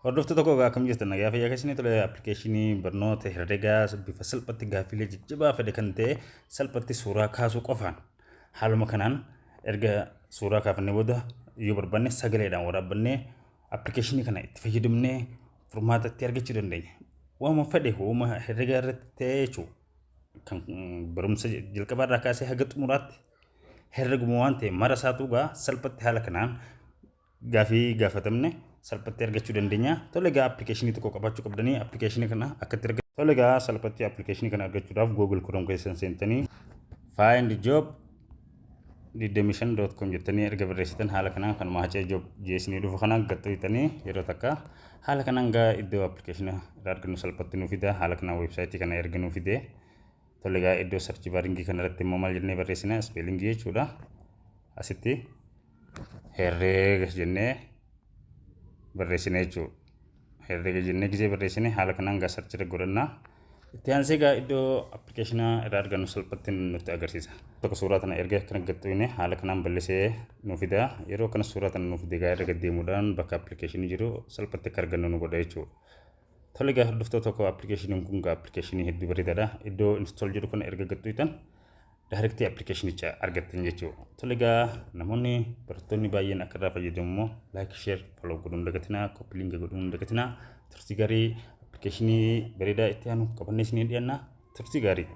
Hordoftoota koo akkam jirtan nagaa fayyaa keessanii tole appilikeeshinii barnoota herregaa bifa salphatti gaaffilee jijjibaa fedhe kan ta'e salphatti suuraa kaasuu qofaan haaluma kanaan erga suuraa kaafannee booda yoo barbaanne sagaleedhaan waraabbannee appilikeeshinii kana itti fayyadamnee furmaata itti argachuu dandeenya. Waanuma fedhe uuma herregaa irratti ta'ee jechuudha. Kan barumsa jalqabaa irraa kaasee haga xumuraatti herreguma waan ta'e mara isaatu gaa salphatti haala kanaan gaaffii gaafatamne salphatti argachuu dandeenya. Tole gaa appilikeeshinii tokko qabaachuu qabdanii appilikeeshinii kana akkatti argatu. Tole gaa salphatti appilikeeshinii kana argachuudhaaf Google Chrome keessa seentanii find job 25.com jettanii erga barreessitan haala kanaan kan maacee job jeesanii dhufu kanaan gattooytanii yeroo takka haala kanaan gaa iddoo appilikeeshinii irraa argannu salphatti nuuf fida. Haala kanaan weebsaayitii kana erga nuuf fide. Tole gaa iddoo sarchi baaringii kana irratti immoo maal jennee barreessina ispeelingii jechuudha. Asitti herreega jennee barreessine jechuudha. Herreega jennee gisee barreessine haala kanaan gaa sarchi irra godhannaa. Itti aansee gaa iddoo appilikeeshinaa irraa argannu salphatti nutti agarsiisa. Tokko suuraa tana erga kana gattuine haala kanaan bal'isee nuuf fida. Yeroo kana suuraa tana nuuf fide gaa erga deemuudhaan bakka appilikeeshinii jiru salphatti akka argannu nu godha jechuudha. Tole gaa hordoftoota tokko appilikeeshiniin kun gaa appilikeeshinii hedduu bareedaadha. Iddoo install jedhu kana erga gattuitan directly appilikeeshinicha argattan jechuudha. Tole gaa namoonni barattoonni baay'een akka irraa fayyadamu immoo like share follow godhuun dagatinaa copy link godhuun dagatinaa turtii gaarii appilikeeshinii bareedaa itti aanu qabannee isinii dhiyaannaa turtii gaarii.